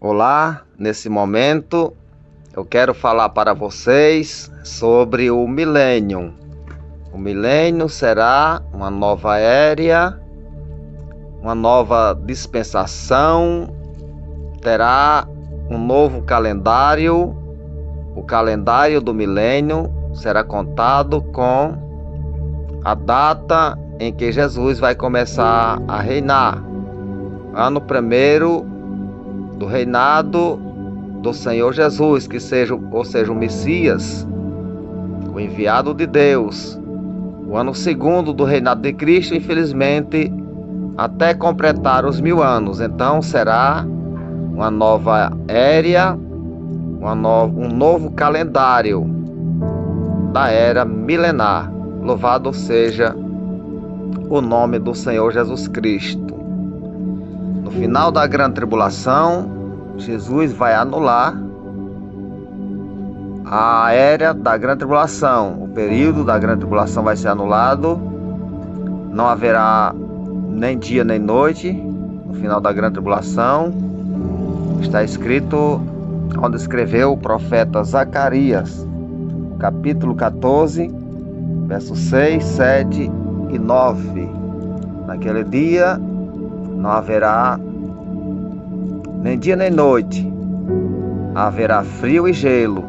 Olá, nesse momento eu quero falar para vocês sobre o milênio. O milênio será uma nova era, uma nova dispensação, terá um novo calendário. O calendário do milênio será contado com a data em que Jesus vai começar a reinar. Ano primeiro do reinado do Senhor Jesus, ou seja, o Messias, o enviado de Deus. O ano segundo do reinado de Cristo, infelizmente, até completar os 1000 anos. Então será uma nova era, um novo calendário da era milenar. Louvado seja o nome do Senhor Jesus Cristo. No final da grande tribulação, Jesus vai anular a era da grande tribulação. O período da grande tribulação vai ser anulado. Não haverá nem dia nem noite no final da grande tribulação. Está escrito onde escreveu o profeta Zacarias, capítulo 14, versos 6, 7 e 9. Naquele dia não haverá nem dia nem noite, haverá frio e gelo,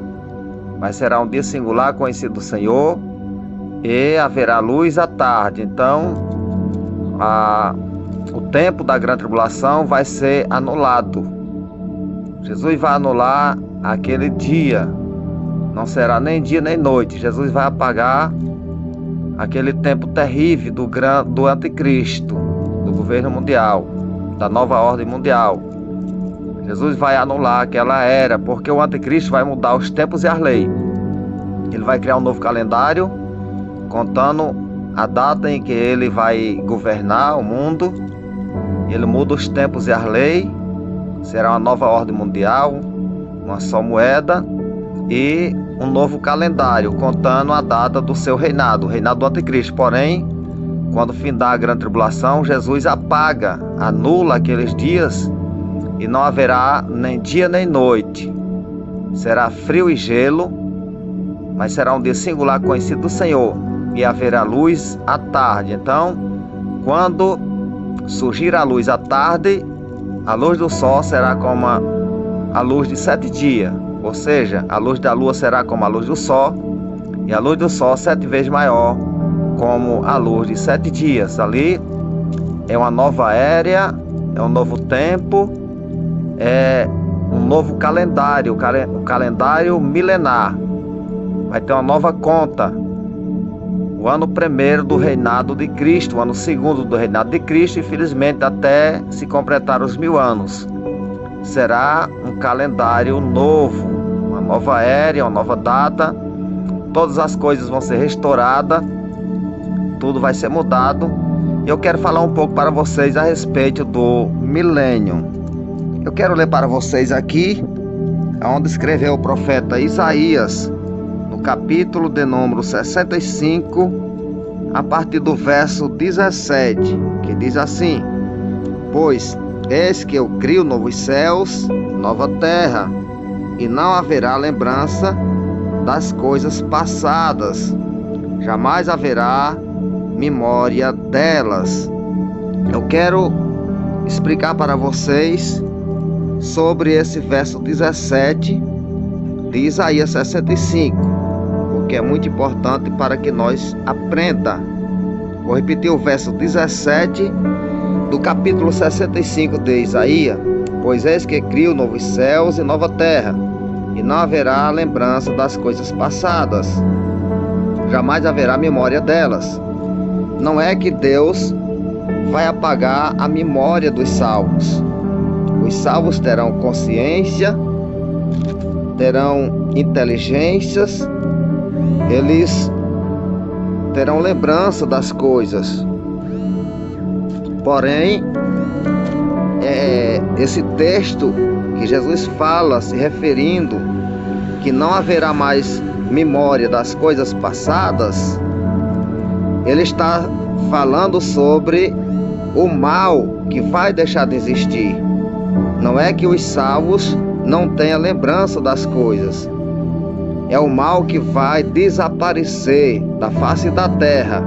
mas será um dia singular conhecido do Senhor, e haverá luz à tarde. Então o tempo da grande tribulação vai ser anulado. Jesus vai anular aquele dia, não será nem dia nem noite. Jesus vai apagar aquele tempo terrível do anticristo, do governo mundial, da nova ordem mundial. Jesus vai anular aquela era, porque o anticristo vai mudar os tempos e as leis. Ele vai criar um novo calendário, contando a data em que ele vai governar o mundo. Ele muda os tempos e as leis. Será uma nova ordem mundial, uma só moeda e um novo calendário, contando a data do seu reinado, o reinado do anticristo. Porém, quando findar a grande tribulação, Jesus apaga, anula aqueles dias e não haverá nem dia nem noite. Será frio e gelo, mas será um dia singular conhecido do Senhor, e haverá luz à tarde. Então, quando surgir a luz à tarde, a luz do sol será como a luz de 7 dias, ou seja, a luz da lua será como a luz do sol, e a luz do sol 7 vezes maior, como a luz de 7 dias. Ali é uma nova era, é um novo tempo, é um novo calendário, o calendário milenar. Vai ter uma nova conta. O ano primeiro do reinado de Cristo, o ano segundo do reinado de Cristo, infelizmente até se completar os 1000 anos. Será um calendário novo, uma nova era, uma nova data. Todas as coisas vão ser restauradas, tudo vai ser mudado. E eu quero falar um pouco para vocês a respeito do milênio. Eu quero ler para vocês aqui onde escreveu o profeta Isaías, no capítulo de número 65, a partir do verso 17, que diz assim: Pois eis que eu crio novos céus, nova terra, e não haverá lembrança das coisas passadas, jamais haverá memória delas. Eu quero explicar para vocês sobre esse verso 17 de Isaías 65, porque é muito importante para que nós aprenda. Vou repetir o verso 17 do capítulo 65 de Isaías: Pois eis que crio novos céus e nova terra, e não haverá lembrança das coisas passadas, jamais haverá memória delas. Não é que Deus vai apagar a memória dos salvos. Os salvos terão consciência, terão inteligências, eles terão lembrança das coisas. Porém, esse texto que Jesus fala, se referindo que não haverá mais memória das coisas passadas, ele está falando sobre o mal que vai deixar de existir. Não é que os salvos não tenham lembrança das coisas. É o mal que vai desaparecer da face da terra.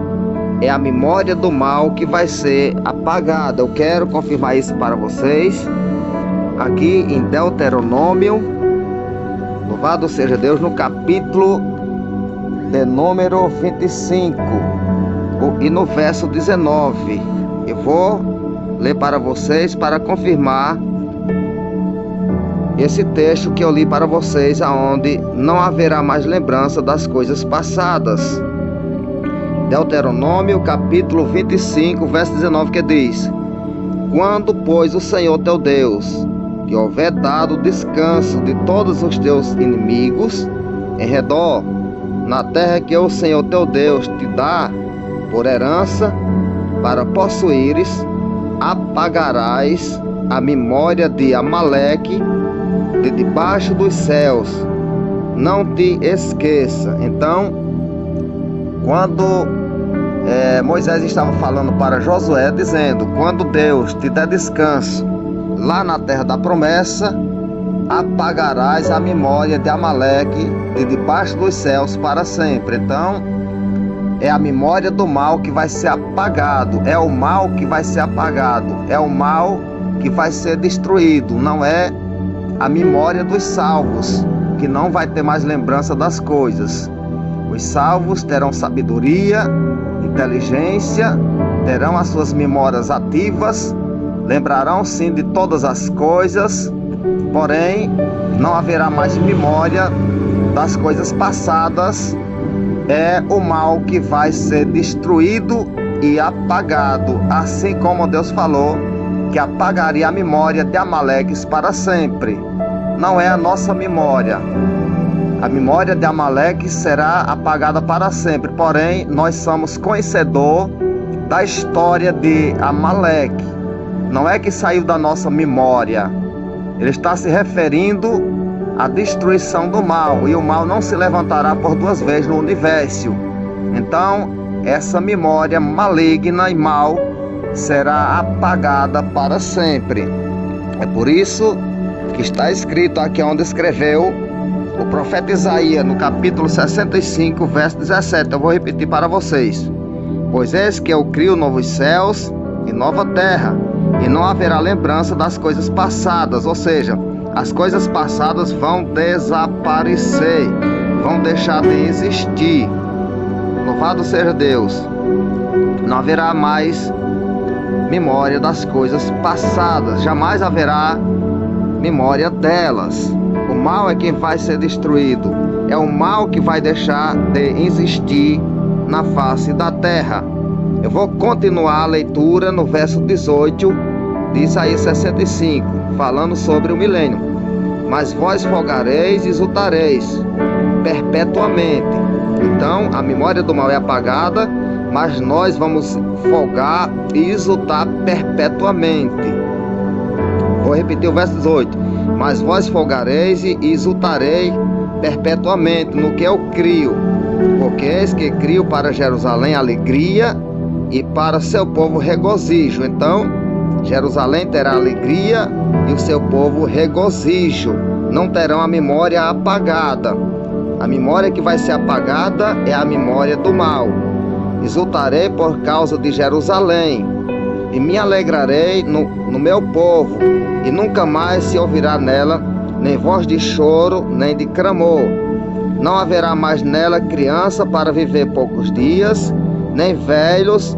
É a memória do mal que vai ser apagada. Eu quero confirmar isso para vocês. Aqui em Deuteronômio, louvado seja Deus, no capítulo de número 25 e no verso 19. Eu vou ler para vocês para confirmar esse texto que eu li para vocês, aonde não haverá mais lembrança das coisas passadas. Deuteronômio capítulo 25, verso 19, que diz: Quando, pois, o Senhor teu Deus que houver dado descanso de todos os teus inimigos em redor, na terra que o Senhor teu Deus te dá por herança para possuíres, apagarás a memória de Amaleque de debaixo dos céus, não te esqueça. Então, quando Moisés estava falando para Josué, dizendo: quando Deus te der descanso lá na terra da promessa, apagarás a memória de Amaleque de debaixo dos céus para sempre. Então, é a memória do mal que vai ser apagado, é o mal que vai ser apagado, é o mal que vai ser destruído, não é a memória dos salvos, que não vai ter mais lembrança das coisas. Os salvos terão sabedoria, inteligência, terão as suas memórias ativas, lembrarão sim de todas as coisas, porém não haverá mais memória das coisas passadas. É o mal que vai ser destruído e apagado, assim como Deus falou que apagaria a memória de Amaleques para sempre. Não é a nossa memória. A memória de Amaleque será apagada para sempre. Porém, nós somos conhecedor da história de Amaleque. Não é que saiu da nossa memória. Ele está se referindo à destruição do mal. E o mal não se levantará por duas vezes no universo. Então, essa memória maligna e mal será apagada para sempre. É por isso que está escrito aqui onde escreveu o profeta Isaías, no capítulo 65, verso 17. Eu vou repetir para vocês: Pois eis que eu crio novos céus e nova terra, e não haverá lembrança das coisas passadas. Ou seja, as coisas passadas vão desaparecer, vão deixar de existir. Louvado seja Deus. Não haverá mais memória das coisas passadas, jamais haverá memória delas. O mal é quem vai ser destruído, é o mal que vai deixar de existir na face da terra. Eu vou continuar a leitura no verso 18 de Isaías 65, falando sobre o milênio. Mas vós folgareis e exultareis perpetuamente. Então a memória do mal é apagada, mas nós vamos folgar e exultar perpetuamente. Vou repetir o verso 18. Mas vós folgareis e exultarei perpetuamente no que eu crio, porque eis que crio para Jerusalém alegria e para seu povo regozijo. Então, Jerusalém terá alegria e o seu povo regozijo. Não terão a memória apagada. A memória que vai ser apagada é a memória do mal. Exultarei por causa de Jerusalém e me alegrarei no meu povo, e nunca mais se ouvirá nela nem voz de choro, nem de clamor. Não haverá mais nela criança para viver poucos dias, nem velhos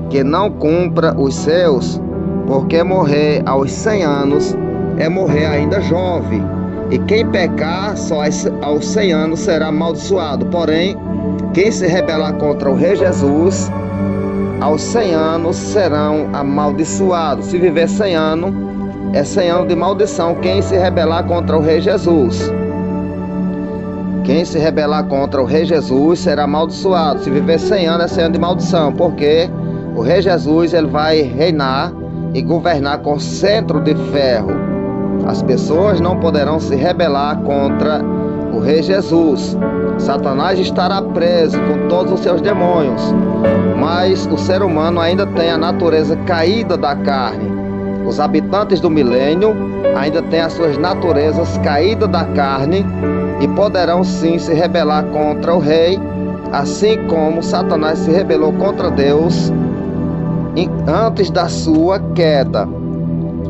que não cumpra os seus, porque morrer aos 100 anos é morrer ainda jovem, e quem pecar só aos 100 anos será amaldiçoado. Porém, quem se rebelar contra o Rei Jesus, aos 100 anos serão amaldiçoados. Se viver 100 anos, é 100 anos de maldição. Quem se rebelar contra o Rei Jesus, quem se rebelar contra o Rei Jesus será amaldiçoado. Se viver 100 anos, é 100 anos de maldição, porque o Rei Jesus, ele vai reinar e governar com cetro de ferro. As pessoas não poderão se rebelar contra o Rei Jesus. Satanás estará preso com todos os seus demônios, mas o ser humano ainda tem a natureza caída da carne. Os habitantes do milênio ainda têm as suas naturezas caídas da carne e poderão sim se rebelar contra o rei, assim como Satanás se rebelou contra Deus antes da sua queda.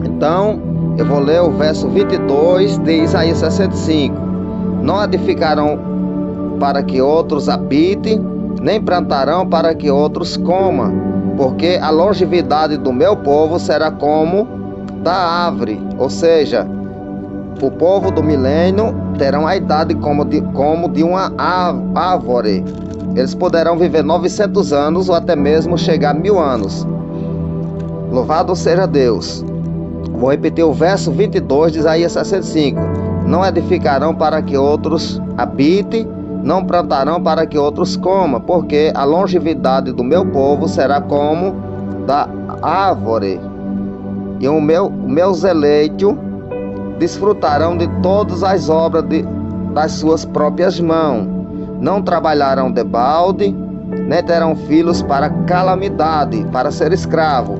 Então, eu vou ler o verso 22 de Isaías 65. Não edificarão para que outros habitem, nem plantarão para que outros comam, porque a longevidade do meu povo será como da árvore. Ou seja, o povo do milênio terão a idade como de uma árvore. Eles poderão viver 900 anos ou até mesmo chegar a 1000 anos. Louvado seja Deus. Vou repetir o verso 22 de Isaías 65. Não edificarão para que outros habitem, não plantarão para que outros comam, porque a longevidade do meu povo será como da árvore. E meus eleitos desfrutarão de todas as obras das suas próprias mãos. Não trabalharão de balde, nem terão filhos para calamidade, para ser escravo,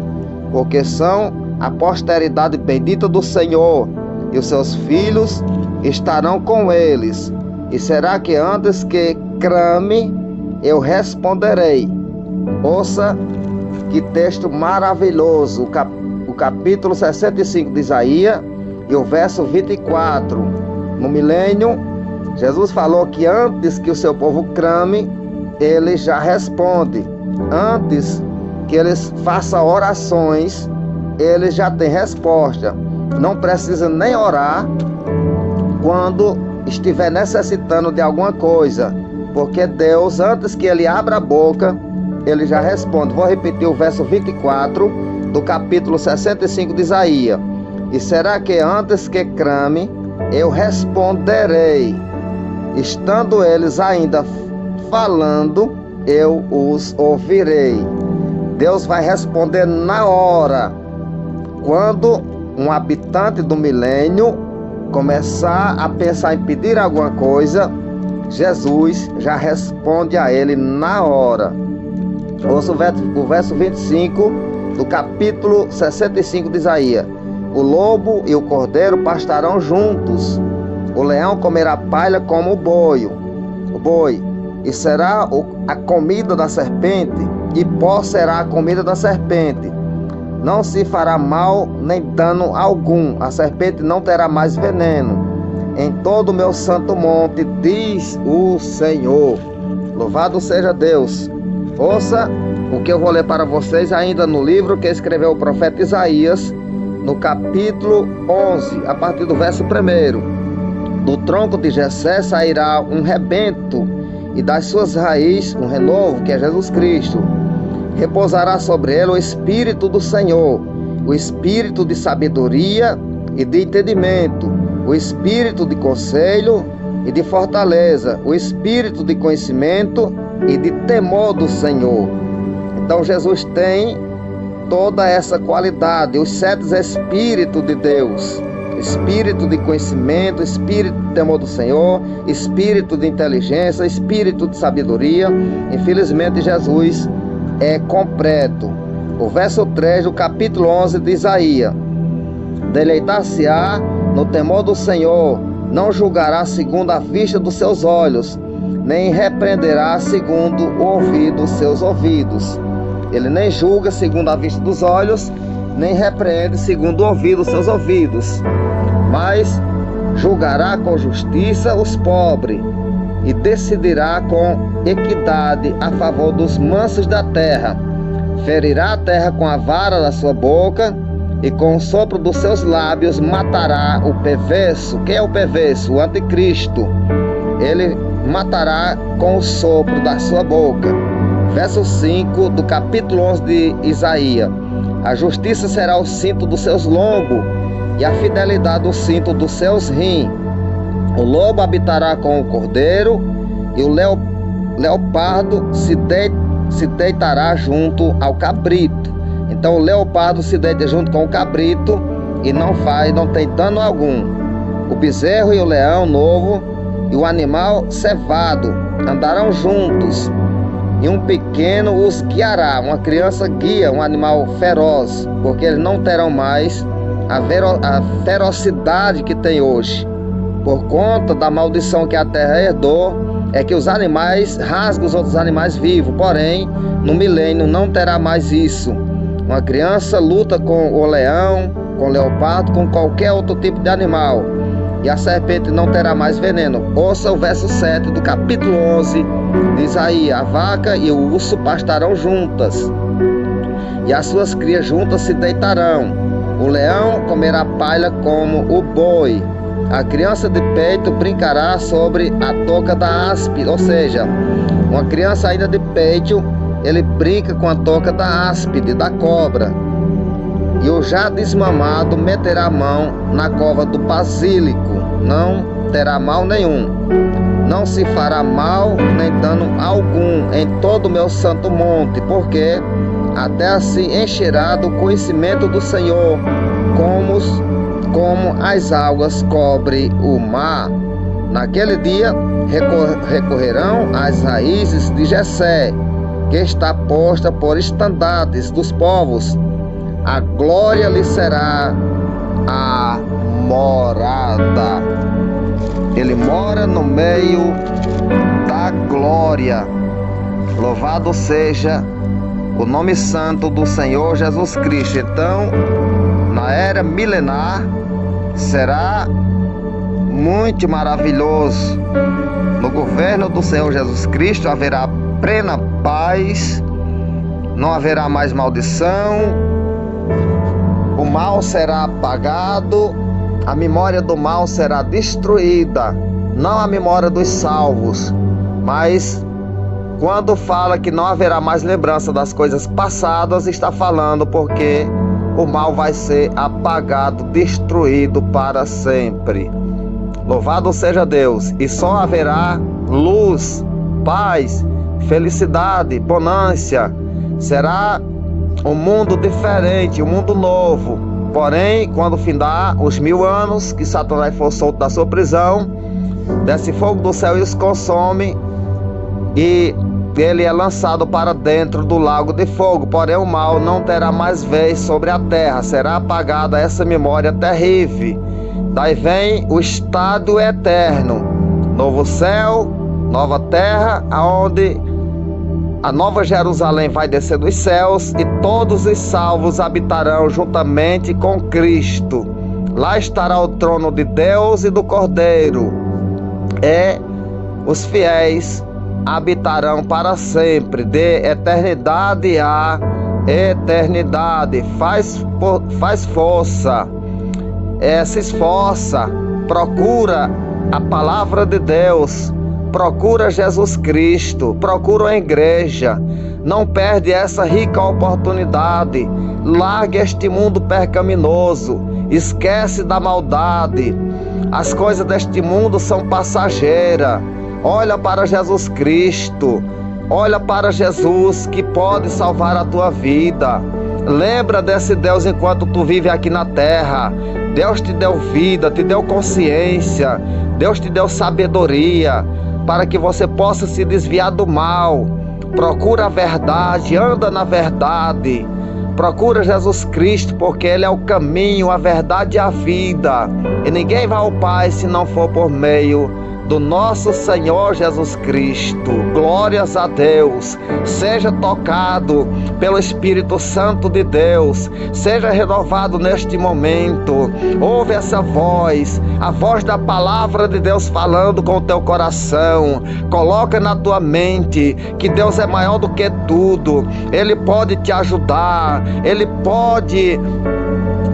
porque são a posteridade bendita do Senhor, e os seus filhos estarão com eles. E será que antes que clame, eu responderei? Ouça que texto maravilhoso, o capítulo 65 de Isaías e o verso 24. No milênio, Jesus falou que antes que o seu povo clame, ele já responde. Antes que eles façam orações, ele já tem resposta. Não precisa nem orar quando estiver necessitando de alguma coisa, porque Deus, antes que ele abra a boca, ele já responde. Vou repetir o verso 24 do capítulo 65 de Isaías. E será que antes que clame, eu responderei? Estando eles ainda falando, eu os ouvirei. Deus vai responder na hora. Quando um habitante do milênio começar a pensar em pedir alguma coisa, Jesus já responde a ele na hora. Ouça o verso 25 do capítulo 65 de Isaías. O lobo e o cordeiro pastarão juntos, o leão comerá palha como o boi, e será a comida da serpente, e pó será a comida da serpente. Não se fará mal nem dano algum, a serpente não terá mais veneno. Em todo o meu santo monte, diz o Senhor. Louvado seja Deus. Ouça o que eu vou ler para vocês ainda no livro que escreveu o profeta Isaías, no capítulo 11, a partir do verso 1. Do tronco de Jessé sairá um rebento, e das suas raízes um renovo, que é Jesus Cristo. Repousará sobre ele o Espírito do Senhor, o Espírito de sabedoria e de entendimento, o Espírito de conselho e de fortaleza, o Espírito de conhecimento e de temor do Senhor. Então Jesus tem toda essa qualidade, os 7 Espíritos de Deus: Espírito de conhecimento, Espírito de temor do Senhor, Espírito de inteligência, Espírito de sabedoria. Infelizmente Jesus é completo. O verso 3 do capítulo 11 de Isaías: deleitar-se-á no temor do Senhor, não julgará segundo a vista dos seus olhos, nem repreenderá segundo o ouvido dos seus ouvidos. Ele nem julga segundo a vista dos olhos, nem repreende segundo o ouvido dos seus ouvidos, mas julgará com justiça os pobres e decidirá com equidade a favor dos mansos da terra. Ferirá a terra com a vara da sua boca, e com o sopro dos seus lábios matará o perverso. Quem é o perverso? O anticristo. Ele matará com o sopro da sua boca. Verso 5 do capítulo 11 de Isaías: a justiça será o cinto dos seus lombos, e a fidelidade o cinto dos seus rins. O lobo habitará com o cordeiro, e o leopardo se deitará junto ao cabrito. Então o leopardo se deita junto com o cabrito e não tem dano algum. O bezerro e o leão novo e o animal cevado andarão juntos, e um pequeno os guiará. Uma criança guia um animal feroz, porque eles não terão mais a ferocidade que tem hoje. Por conta da maldição que a terra herdou, é que os animais rasgam os outros animais vivos. Porém, no milênio não terá mais isso. Uma criança luta com o leão, com o leopardo, com qualquer outro tipo de animal. E a serpente não terá mais veneno. Ouça o verso 7 do capítulo 11. Diz aí: a vaca e o urso pastarão juntas, e as suas crias juntas se deitarão. O leão comerá palha como o boi. A criança de peito brincará sobre a toca da áspide. Ou seja, uma criança ainda de peito, ele brinca com a toca da áspide, da cobra. E o já desmamado meterá a mão na cova do basílico. Não terá mal nenhum. Não se fará mal nem dano algum em todo o meu santo monte, porque a terra se encherá do conhecimento do Senhor, como as águas cobrem o mar. Naquele dia recorrerão às raízes de Jessé, que está posta por estandartes dos povos. A glória lhe será a morada. Ele mora no meio da glória. Louvado seja o nome santo do Senhor Jesus Cristo. Então, na era milenar, será muito maravilhoso. No governo do Senhor Jesus Cristo haverá plena paz, não haverá mais maldição, o mal será apagado, a memória do mal será destruída, não a memória dos salvos, mas quando fala que não haverá mais lembrança das coisas passadas, está falando porque o mal vai ser apagado, destruído para sempre. Louvado seja Deus! E só haverá luz, paz, felicidade, bonância. Será um mundo diferente, um mundo novo. Porém, quando findar os 1000 anos que Satanás for solto da sua prisão, desce fogo do céu e os consome, e ele é lançado para dentro do lago de fogo. Porém, o mal não terá mais vez sobre a terra. Será apagada essa memória terrível. Daí vem o estado eterno, novo céu, nova terra, aonde a nova Jerusalém vai descer dos céus e todos os salvos habitarão juntamente com Cristo. Lá estará o trono de Deus e do Cordeiro. E os fiéis habitarão para sempre, de eternidade a eternidade. Faz força, se esforça, procura a palavra de Deus, procura Jesus Cristo, procura a igreja. Não perde essa rica oportunidade. Largue este mundo pecaminoso, esquece da maldade. As coisas deste mundo são passageiras. Olha para Jesus Cristo, olha para Jesus que pode salvar a tua vida. Lembra desse Deus enquanto tu vive aqui na terra. Deus te deu vida, te deu consciência, Deus te deu sabedoria para que você possa se desviar do mal. Procura a verdade, anda na verdade. Procura Jesus Cristo, porque Ele é o caminho, a verdade e a vida. E ninguém vai ao Pai se não for por meio do nosso Senhor Jesus Cristo. Glórias a Deus. Seja tocado pelo Espírito Santo de Deus. Seja renovado neste momento. Ouve essa voz, a voz da palavra de Deus falando com o teu coração. Coloca na tua mente que Deus é maior do que tudo. Ele pode te ajudar. Ele pode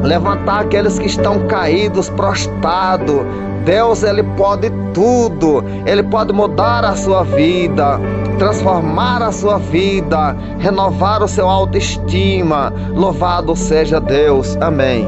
levantar aqueles que estão caídos, prostrados. Deus, Ele pode tudo. Ele pode mudar a sua vida, transformar a sua vida, renovar o seu autoestima. Louvado seja Deus. Amém.